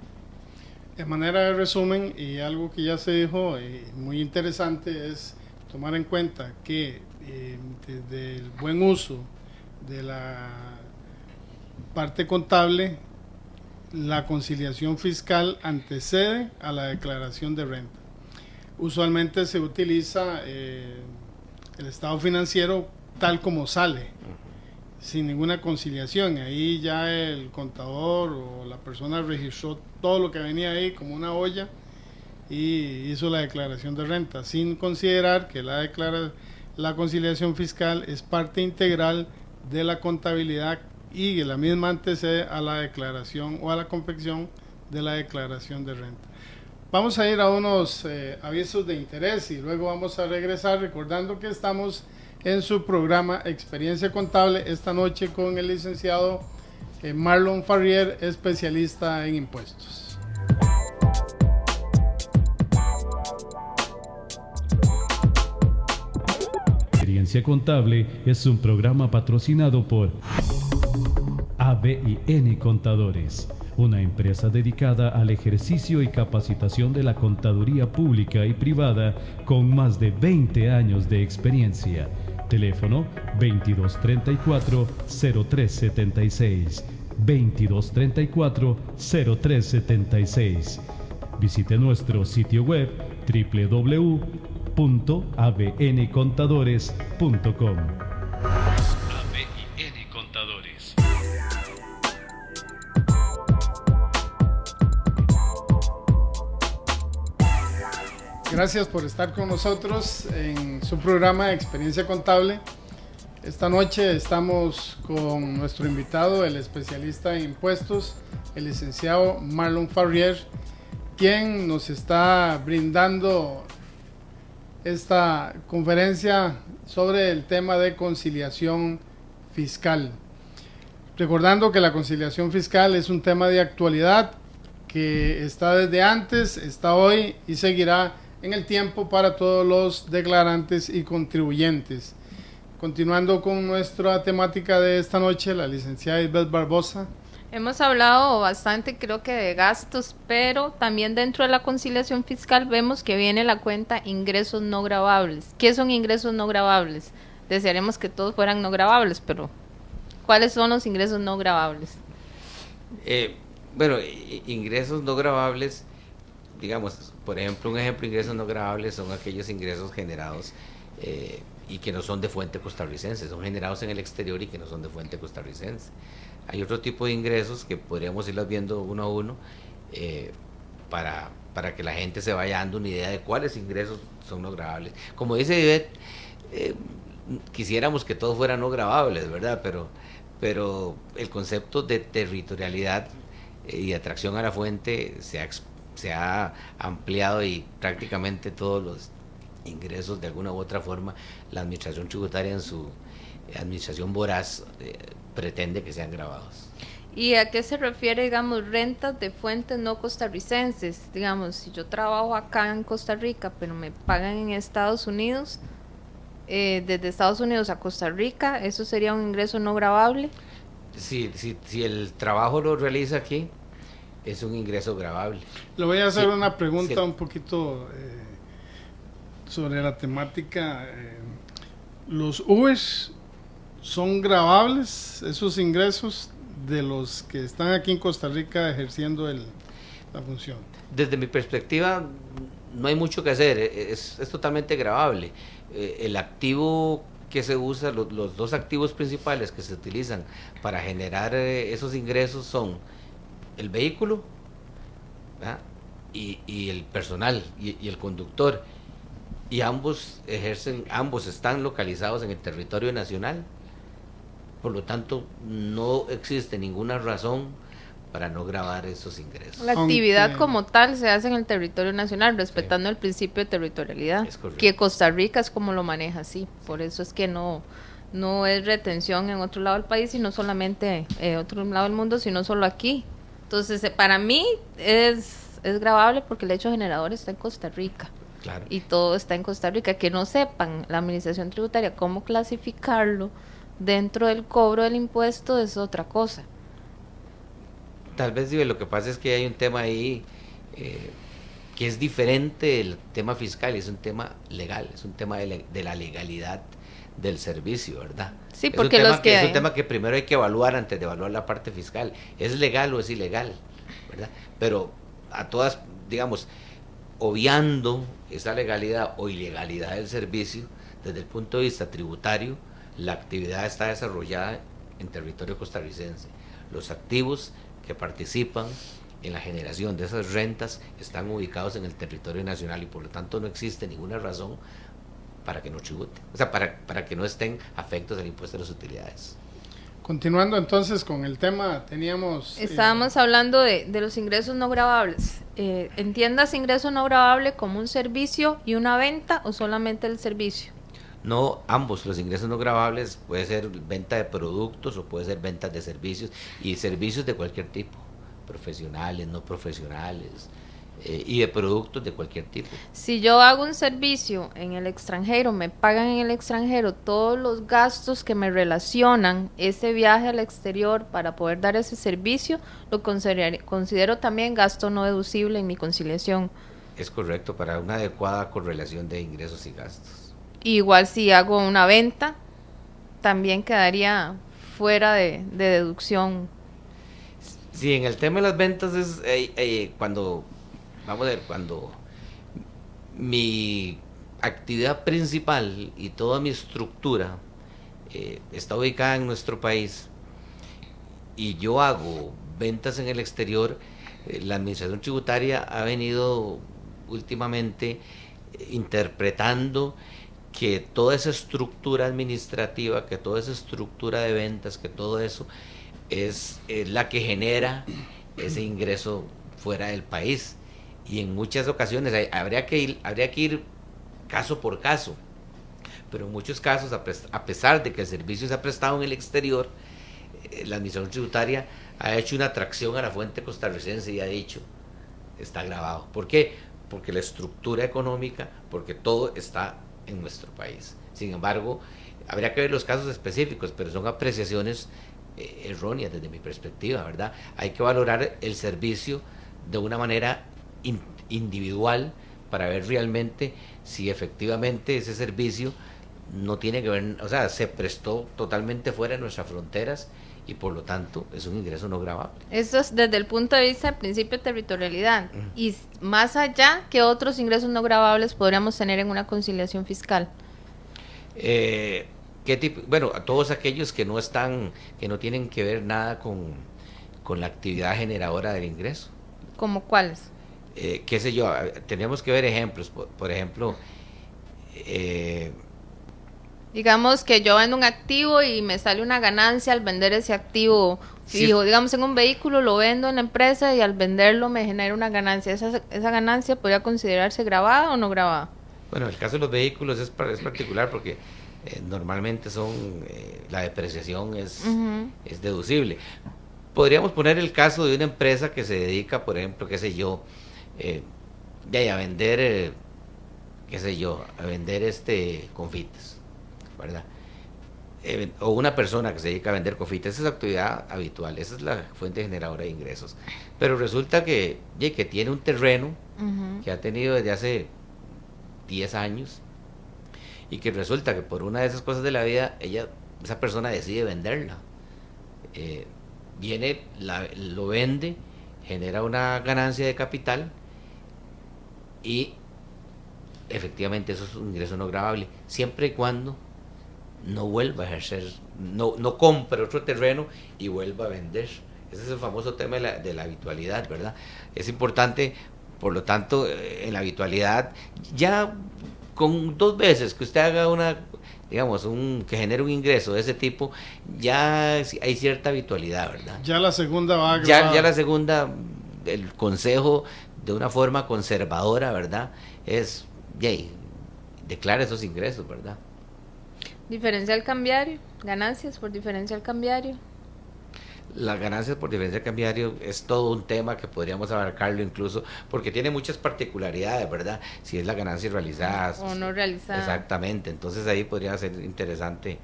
De manera de resumen, y algo que ya se dijo, muy interesante, es tomar en cuenta que desde el buen uso de la parte contable, la conciliación fiscal antecede a la declaración de renta. Usualmente se utiliza el estado financiero tal como sale, sin ninguna conciliación. Ahí ya el contador o la persona registró todo lo que venía ahí como una olla y hizo la declaración de renta, sin considerar que la conciliación fiscal es parte integral de la contabilidad y la misma antecede a la declaración o a la confección de la declaración de renta. Vamos a ir a unos avisos de interés y luego vamos a regresar recordando que estamos en su programa Experiencia Contable esta noche con el licenciado Marlon Farrier, especialista en impuestos. Experiencia Contable es un programa patrocinado por ABN Contadores, una empresa dedicada al ejercicio y capacitación de la contaduría pública y privada con más de 20 años de experiencia. Teléfono 2234-0376, 2234-0376. Visite nuestro sitio web www.abncontadores.com. ABN Contadores. Gracias por estar con nosotros en su programa Experiencia Contable. Esta noche estamos con nuestro invitado, el especialista en impuestos, el licenciado Marlon Farrier, quien nos está brindando esta conferencia sobre el tema de conciliación fiscal. Recordando que la conciliación fiscal es un tema de actualidad que está desde antes, está hoy y seguirá en el tiempo para todos los declarantes y contribuyentes. Continuando con nuestra temática de esta noche, la licenciada Ivette Barbosa. Hemos hablado bastante, creo que de gastos, pero también dentro de la conciliación fiscal vemos que viene la cuenta ingresos no gravables. ¿Qué son ingresos no gravables? Desearemos que todos fueran no gravables, pero ¿cuáles son los ingresos no gravables? Bueno, ingresos no gravables, digamos, por ejemplo, un ejemplo de ingresos no gravables son aquellos ingresos generados y que no son de fuente costarricense, son generados en el exterior y que no son de fuente costarricense. Hay otro tipo de ingresos que podríamos irlos viendo uno a uno, para que la gente se vaya dando una idea de cuáles ingresos son no gravables. Como dice Ivette, quisiéramos que todos fueran no gravables, ¿verdad? Pero el concepto de territorialidad y atracción a la fuente se ha ampliado, y prácticamente todos los ingresos de alguna u otra forma la administración tributaria en su administración voraz pretende que sean gravados. ¿Y a qué se refiere, digamos, rentas de fuentes no costarricenses? Digamos, si yo trabajo acá en Costa Rica, pero me pagan en Estados Unidos, desde Estados Unidos a Costa Rica, ¿eso sería un ingreso no gravable? Si el trabajo lo realiza aquí, es un ingreso gravable. Le voy a hacer Sí, una pregunta sí. un poquito sobre la temática. ¿Los Ubers son gravables, esos ingresos de los que están aquí en Costa Rica ejerciendo la función? Desde mi perspectiva, no hay mucho que hacer, es totalmente gravable. El activo que se usa, los dos activos principales que se utilizan para generar esos ingresos son el vehículo, ¿verdad? Y el personal y el conductor, y ambos están localizados en el territorio nacional. Por lo tanto, no existe ninguna razón para no gravar esos ingresos. La actividad Aunque- como tal se hace en el territorio nacional, respetando el principio de territorialidad, Es correcto. que Costa Rica es como lo maneja así. Por eso es que no es retención en otro lado del país, y no solamente otro lado del mundo, sino solo aquí. Entonces, para mí es gravable porque el hecho generador está en Costa Rica. Claro. Y todo está en Costa Rica. Que no sepan la administración tributaria cómo clasificarlo dentro del cobro del impuesto es otra cosa. Tal vez, lo que pasa es que hay un tema ahí que es diferente del tema fiscal, es un tema legal, es un tema de la legalidad del servicio, ¿verdad? Sí, Es porque un tema los que es un tema que primero hay que evaluar antes de evaluar la parte fiscal. ¿Es legal o es ilegal? ¿Verdad? Pero a todas, digamos, obviando esa legalidad o ilegalidad del servicio, desde el punto de vista tributario, la actividad está desarrollada en territorio costarricense. Los activos que participan en la generación de esas rentas están ubicados en el territorio nacional, y por lo tanto no existe ninguna razón para que no tributen, o sea, para que no estén afectos al impuesto de las utilidades. Continuando entonces con el tema, teníamos... Estábamos hablando de los ingresos no gravables. ¿Entiendas ingreso no gravable como un servicio y una venta, o solamente el servicio? No, ambos, los ingresos no gravables puede ser venta de productos o puede ser ventas de servicios, y servicios de cualquier tipo, profesionales, no profesionales, y de productos de cualquier tipo. Si yo hago un servicio en el extranjero, me pagan en el extranjero, todos los gastos que me relacionan ese viaje al exterior para poder dar ese servicio, lo considero también gasto no deducible en mi conciliación. Es correcto, para una adecuada correlación de ingresos y gastos. Igual si hago una venta, también quedaría fuera de deducción. Sí, en el tema de las ventas es cuando, vamos a ver, cuando mi actividad principal y toda mi estructura está ubicada en nuestro país, y yo hago ventas en el exterior, la administración tributaria ha venido últimamente interpretando que toda esa estructura administrativa, que toda esa estructura de ventas, que todo eso es la que genera ese ingreso fuera del país. Y en muchas ocasiones habría que ir caso por caso, pero en muchos casos, a pesar de que el servicio se ha prestado en el exterior, la administración tributaria ha hecho una atracción a la fuente costarricense y ha dicho, está grabado. ¿Por qué? Porque la estructura económica, porque todo está en nuestro país. Sin embargo, habría que ver los casos específicos, pero son apreciaciones erróneas desde mi perspectiva, ¿verdad? Hay que valorar el servicio de una manera individual para ver realmente si efectivamente ese servicio no tiene que ver, o sea, se prestó totalmente fuera de nuestras fronteras, y por lo tanto es un ingreso no gravable. Eso es desde el punto de vista del principio de territorialidad. Y más allá, ¿qué otros ingresos no gravables podríamos tener en una conciliación fiscal? ¿Qué tipo? Bueno, a todos aquellos que no tienen que ver nada con la actividad generadora del ingreso. ¿Como cuáles? qué sé yo, tenemos que ver ejemplos, por ejemplo, Digamos que yo vendo un activo y me sale una ganancia al vender ese activo fijo. Sí. Digamos, en un vehículo lo vendo en la empresa y al venderlo me genera una ganancia. ¿Esa ganancia podría considerarse grabada o no grabada? bueno, el caso de los vehículos es particular porque normalmente la depreciación es deducible. Podríamos poner el caso de una empresa que se dedica, por ejemplo, qué sé yo, a vender, qué sé yo, a vender confites, ¿verdad? O una persona que se dedica a vender confites, esa es actividad habitual, esa es la fuente generadora de ingresos. Pero resulta que tiene un terreno que ha tenido desde hace 10 años y que resulta que por una de esas cosas de la vida, esa persona decide venderla. Lo vende, genera una ganancia de capital y efectivamente eso es un ingreso no gravable, siempre y cuando no vuelva a ejercer, no compre otro terreno y vuelva a vender. Ese es el famoso tema de la habitualidad, ¿verdad? Es importante, por lo tanto, en la habitualidad, ya con 2 veces que usted haga que genere un ingreso de ese tipo, ya hay cierta habitualidad, ¿verdad? Ya la segunda va a Ya la segunda, el consejo de una forma conservadora, ¿verdad? Es, declara esos ingresos, ¿verdad? Diferencial cambiario, ganancias por diferencial cambiario. Las ganancias por diferencial cambiario es todo un tema que podríamos abarcarlo incluso, porque tiene muchas particularidades, ¿verdad? Si es la ganancia realizada O no realizada. Exactamente, entonces ahí podría ser interesante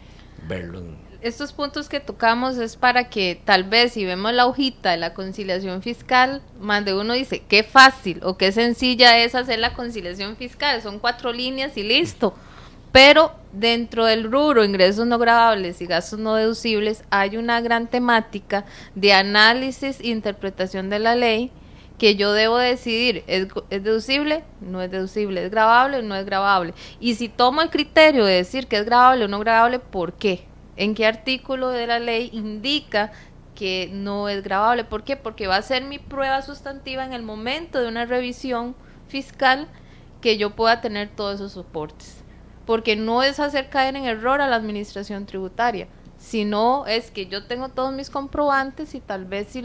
verlo. Estos puntos que tocamos es para que tal vez si vemos la hojita de la conciliación fiscal, más de uno dice, qué fácil o qué sencilla es hacer la conciliación fiscal, son 4 líneas y listo. Pero dentro del rubro ingresos no gravables y gastos no deducibles hay una gran temática de análisis e interpretación de la ley que yo debo decidir, ¿es deducible? No es deducible, ¿es gravable? No es gravable. Y si tomo el criterio de decir que es gravable o no gravable, ¿por qué? ¿En qué artículo de la ley indica que no es gravable? ¿Por qué? Porque va a ser mi prueba sustantiva en el momento de una revisión fiscal que yo pueda tener todos esos soportes. Porque no es hacer caer en error a la administración tributaria, sino es que yo tengo todos mis comprobantes y tal vez si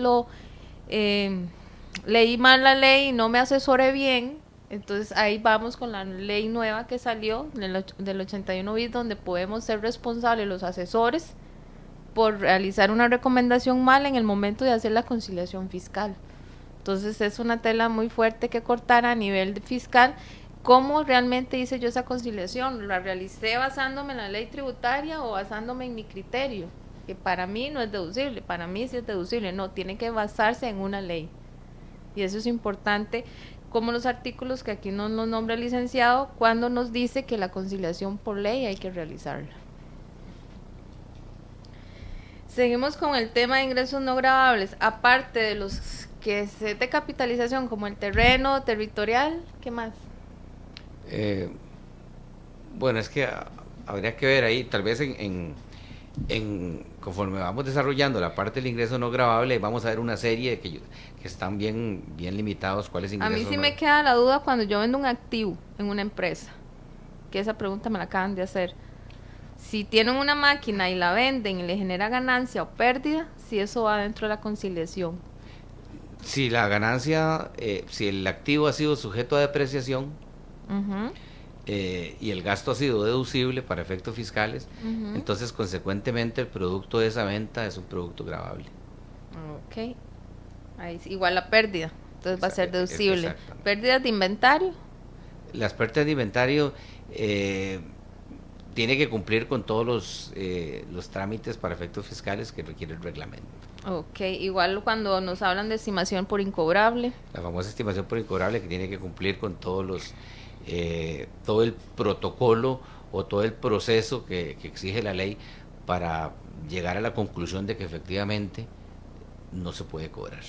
leí mal la ley y no me asesoré bien, entonces ahí vamos con la ley nueva que salió del 81 bis, donde podemos ser responsables los asesores por realizar una recomendación mal en el momento de hacer la conciliación fiscal. Entonces es una tela muy fuerte que cortar a nivel fiscal. ¿Cómo realmente hice yo esa conciliación? ¿La realicé basándome en la ley tributaria o basándome en mi criterio? Que para mí no es deducible, para mí sí es deducible. No, tiene que basarse en una ley. Y eso es importante, como los artículos que aquí no nos nombra el licenciado, cuando nos dice que la conciliación por ley hay que realizarla. Seguimos con el tema de ingresos no gravables, aparte de los que se de capitalización, como el terreno, territorial, ¿qué más? Bueno, es que habría que ver ahí, tal vez conforme vamos desarrollando la parte del ingreso no gravable, vamos a ver una serie que están bien limitados cuáles ingresos. A mí sí me queda la duda cuando yo vendo un activo en una empresa, que esa pregunta me la acaban de hacer. Si tienen una máquina y la venden y le genera ganancia o pérdida, si eso va dentro de la conciliación. Si la ganancia, si el activo ha sido sujeto a depreciación, y el gasto ha sido deducible para efectos fiscales, entonces consecuentemente el producto de esa venta es un producto gravable. Ok, ahí igual la pérdida, entonces va a ser deducible. ¿Pérdidas de inventario? Las pérdidas de inventario tiene que cumplir con todos los trámites para efectos fiscales que requiere el reglamento. Ok, igual cuando nos hablan de estimación por incobrable. La famosa estimación por incobrable que tiene que cumplir con todo el protocolo o todo el proceso que exige la ley para llegar a la conclusión de que efectivamente no se puede cobrar.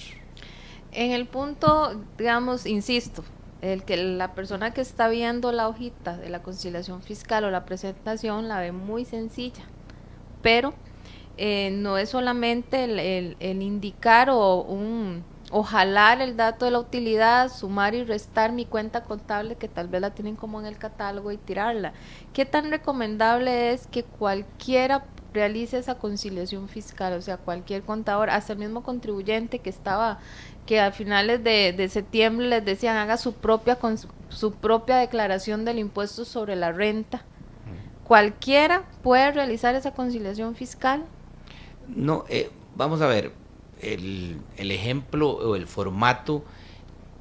En el punto, digamos, insisto, el que la persona que está viendo la hojita de la conciliación fiscal o la presentación la ve muy sencilla, pero no es solamente el indicar o o jalar el dato de la utilidad, sumar y restar mi cuenta contable que tal vez la tienen como en el catálogo y tirarla. ¿Qué tan recomendable es que cualquiera realice esa conciliación fiscal? O sea, cualquier contador, hasta el mismo contribuyente que a finales de septiembre les decían haga su propia declaración del impuesto sobre la renta. ¿Cualquiera puede realizar esa conciliación fiscal? No, vamos a ver, el ejemplo o el formato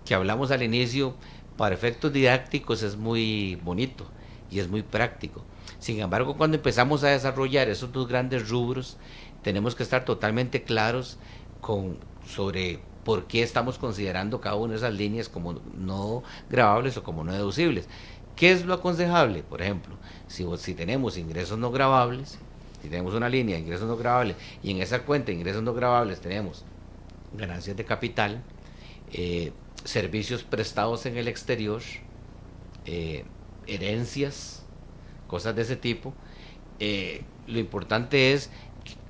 que hablamos al inicio, para efectos didácticos es muy bonito y es muy práctico. Sin embargo, cuando empezamos a desarrollar esos dos grandes rubros, tenemos que estar totalmente claros sobre por qué estamos considerando cada una de esas líneas como no gravables o como no deducibles. ¿Qué es lo aconsejable? Por ejemplo, si tenemos ingresos no gravables, si tenemos una línea de ingresos no gravables y en esa cuenta de ingresos no gravables tenemos ganancias de capital, servicios prestados en el exterior, herencias, cosas de ese tipo, lo importante es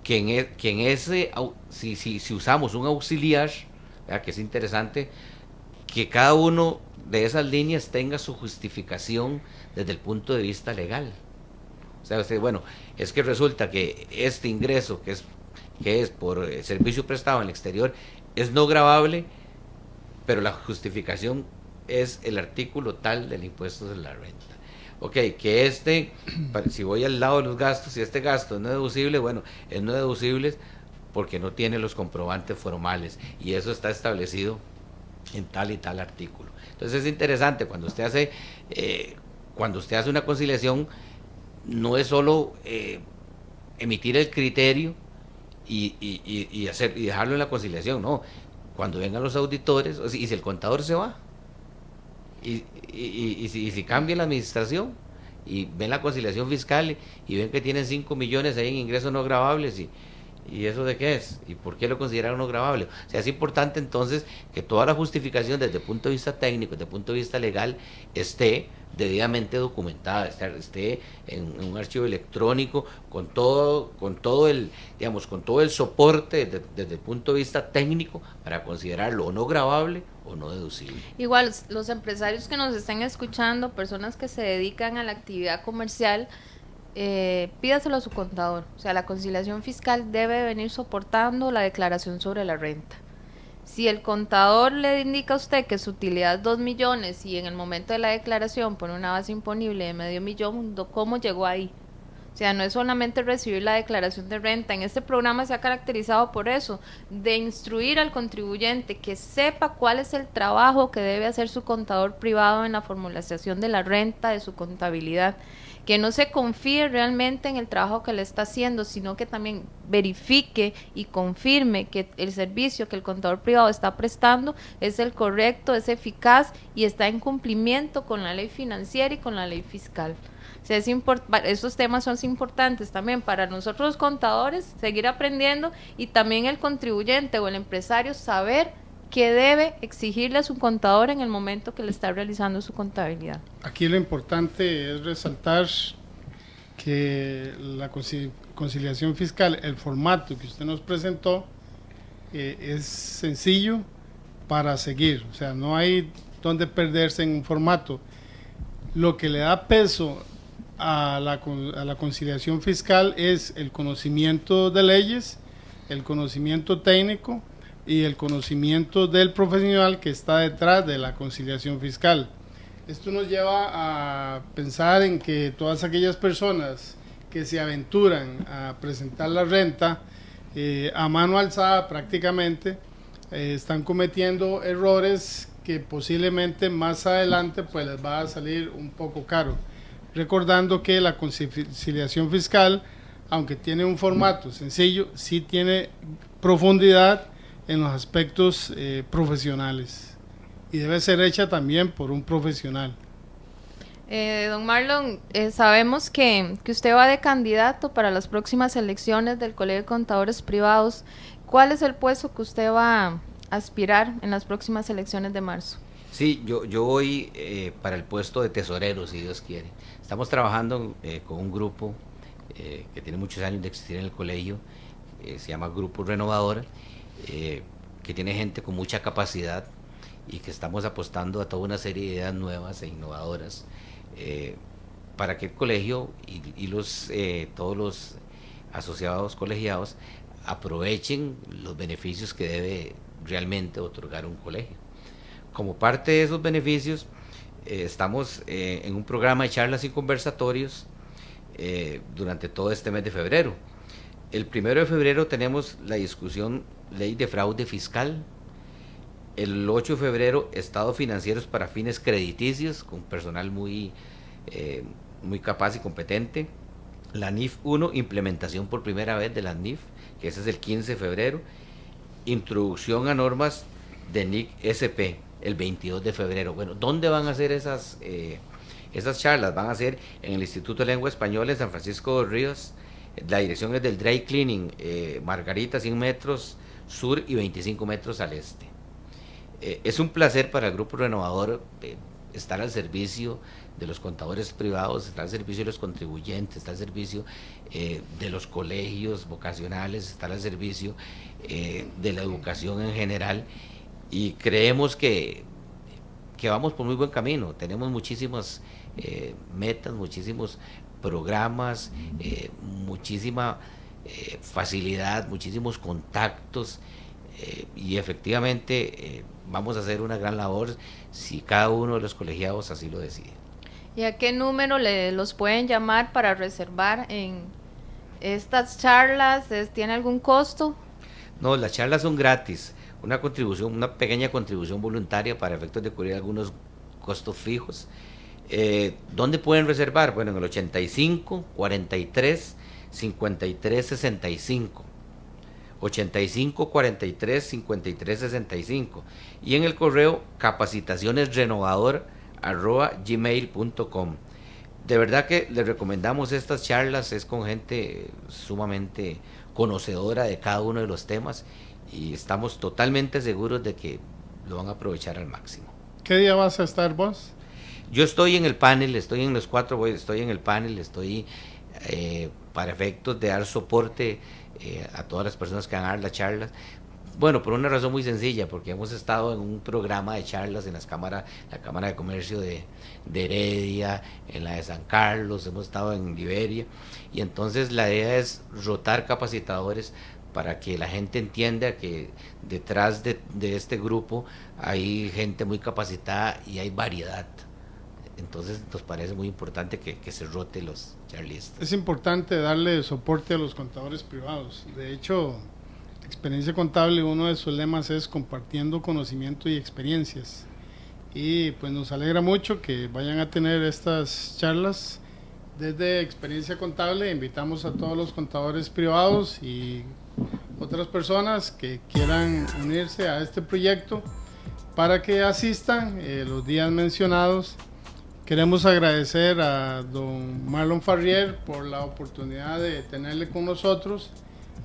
que en ese, si usamos un auxiliar, ¿verdad?, que es interesante, que cada uno de esas líneas tenga su justificación desde el punto de vista legal. O sea, bueno, es que resulta que este ingreso que es por servicio prestado en el exterior es no gravable, pero la justificación es el artículo tal del impuesto de la renta. Ok, que si voy al lado de los gastos, si este gasto es no deducible, bueno, es no deducible porque no tiene los comprobantes formales y eso está establecido en tal y tal artículo. Entonces es interesante cuando usted hace una conciliación, no es solo emitir el criterio y dejarlo en la conciliación, no. Cuando vengan los auditores, y si el contador se va, y si cambia la administración y ven la conciliación fiscal y ven que tienen 5 millones ahí en ingresos no gravables ¿y eso de qué es? ¿Y por qué lo consideraron no gravable? O sea, es importante entonces que toda la justificación desde el punto de vista técnico, desde el punto de vista legal, esté debidamente documentada, esté en un archivo electrónico con todo el soporte desde el punto de vista técnico para considerarlo o no gravable o no deducible. Igual, los empresarios que nos estén escuchando, personas que se dedican a la actividad comercial, pídaselo a su contador. O sea, la conciliación fiscal debe venir soportando la declaración sobre la renta. Si el contador le indica a usted que su utilidad es 2 millones y en el momento de la declaración pone una base imponible de $500,000, ¿cómo llegó ahí? O sea, no es solamente recibir la declaración de renta. En este programa se ha caracterizado por eso, de instruir al contribuyente que sepa cuál es el trabajo que debe hacer su contador privado en la formulación de la renta de su contabilidad. Que no se confíe realmente en el trabajo que le está haciendo, sino que también verifique y confirme que el servicio que el contador privado está prestando es el correcto, es eficaz y está en cumplimiento con la ley financiera y con la ley fiscal. O sea, esos temas son importantes también para nosotros los contadores, seguir aprendiendo, y también el contribuyente o el empresario saber qué debe exigirle a su contador en el momento que le está realizando su contabilidad. Aquí lo importante es resaltar que la conciliación fiscal, el formato que usted nos presentó, es sencillo para seguir. O sea, no hay donde perderse en un formato. Lo que le da peso a la conciliación fiscal es el conocimiento de leyes, el conocimiento técnico y el conocimiento del profesional que está detrás de la conciliación fiscal. Esto nos lleva a pensar en que todas aquellas personas que se aventuran a presentar la renta a mano alzada prácticamente, están cometiendo errores que posiblemente más adelante pues les va a salir un poco caro. Recordando que la conciliación fiscal, aunque tiene un formato sencillo, sí tiene profundidad en los aspectos profesionales y debe ser hecha también por un profesional. Don Marlon, sabemos que usted va de candidato para las próximas elecciones del Colegio de Contadores Privados. ¿Cuál es el puesto que usted va a aspirar en las próximas elecciones de marzo? Sí, yo voy para el puesto de tesorero, si Dios quiere. Estamos trabajando con un grupo que tiene muchos años de existir en el colegio, se llama Grupo Renovadora, que que tiene gente con mucha capacidad y que estamos apostando a toda una serie de ideas nuevas e innovadoras para que el colegio y todos los asociados colegiados aprovechen los beneficios que debe realmente otorgar un colegio. Como parte de esos beneficios, estamos en un programa de charlas y conversatorios durante todo este mes de febrero. El 1 de febrero tenemos la discusión Ley de Fraude Fiscal. El 8 de febrero, Estados Financieros para Fines Crediticios, con personal muy capaz y competente. La NIF 1, implementación por primera vez de la NIF, que ese es el 15 de febrero. Introducción a normas de NIC SP, el 22 de febrero. Bueno, ¿dónde van a hacer esas charlas? Van a ser en el Instituto de Lengua Española en San Francisco de Ríos. La dirección es del Dry Cleaning, Margarita, 100 metros sur y 25 metros al este. Es un placer para el Grupo Renovador estar al servicio de los contadores privados, estar al servicio de los contribuyentes, estar al servicio de los colegios vocacionales, estar al servicio de la educación en general, y creemos que vamos por muy buen camino. Tenemos muchísimas metas, muchísimos programas, muchísima facilidad, muchísimos contactos, y efectivamente vamos a hacer una gran labor si cada uno de los colegiados así lo decide. ¿Y a qué número los pueden llamar para reservar en estas charlas? ¿Tiene algún costo? No, las charlas son gratis. Una pequeña contribución voluntaria para efectos de cubrir algunos costos fijos. ¿Dónde pueden reservar? Bueno, en el 85 43 53 65. 85 43 53 65, y en el correo capacitacionesrenovador@gmail.com. De verdad que les recomendamos estas charlas, es con gente sumamente conocedora de cada uno de los temas, y estamos totalmente seguros de que lo van a aprovechar al máximo. ¿Qué día vas a estar vos? Yo estoy en el panel, estoy en los 4, estoy en el panel, estoy para efectos de dar soporte a todas las personas que van a dar las charlas. Bueno, por una razón muy sencilla, porque hemos estado en un programa de charlas en la Cámara de Comercio de Heredia, en la de San Carlos, hemos estado en Liberia, y entonces la idea es rotar capacitadores para que la gente entienda que detrás de este grupo hay gente muy capacitada y hay variedad. Entonces nos parece muy importante que se rote los charlistas. Es importante darle soporte a los contadores privados. De hecho, Experiencia Contable, uno de sus lemas es compartiendo conocimiento y experiencias. Y pues nos alegra mucho que vayan a tener estas charlas desde Experiencia Contable. Invitamos a todos los contadores privados y otras personas que quieran unirse a este proyecto para que asistan los días mencionados. Queremos agradecer a don Marlon Farrier por la oportunidad de tenerle con nosotros,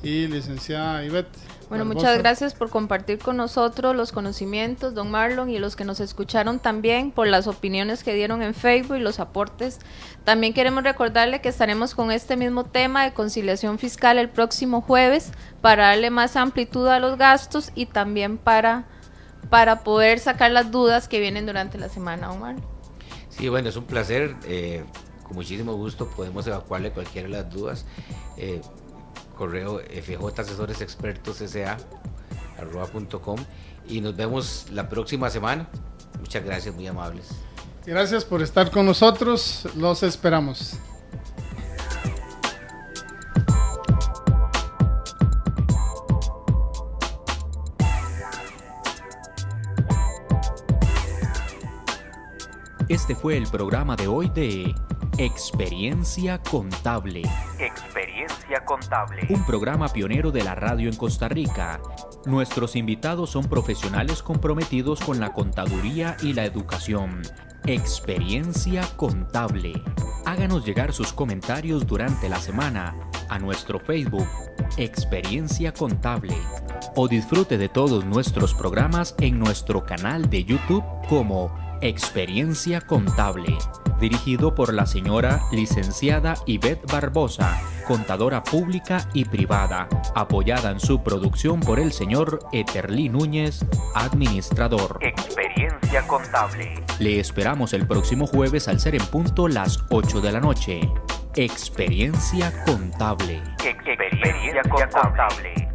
y licenciada Ivette Bueno, Barbosa. muchas gracias por compartir con nosotros los conocimientos, don Marlon, y los que nos escucharon también, por las opiniones que dieron en Facebook y los aportes. También queremos recordarle que estaremos con este mismo tema de conciliación fiscal el próximo jueves para darle más amplitud a los gastos y también para poder sacar las dudas que vienen durante la semana, don Marlon. Sí, bueno, es un placer, con muchísimo gusto podemos evacuarle cualquiera de las dudas. Correo fjasesoresexpertos@.com, y nos vemos la próxima semana. Muchas gracias, muy amables. Gracias por estar con nosotros, los esperamos. Este fue el programa de hoy de Experiencia Contable. Experiencia Contable. Un programa pionero de la radio en Costa Rica. Nuestros invitados son profesionales comprometidos con la contaduría y la educación. Experiencia Contable. Háganos llegar sus comentarios durante la semana a nuestro Facebook, Experiencia Contable, o disfrute de todos nuestros programas en nuestro canal de YouTube como Experiencia Contable, dirigido por la señora licenciada Ivette Barbosa, contadora pública y privada, apoyada en su producción por el señor Eterlí Núñez, administrador. Experiencia Contable. Le esperamos el próximo jueves al ser en punto las 8 de la noche. Experiencia Contable. Experiencia Contable.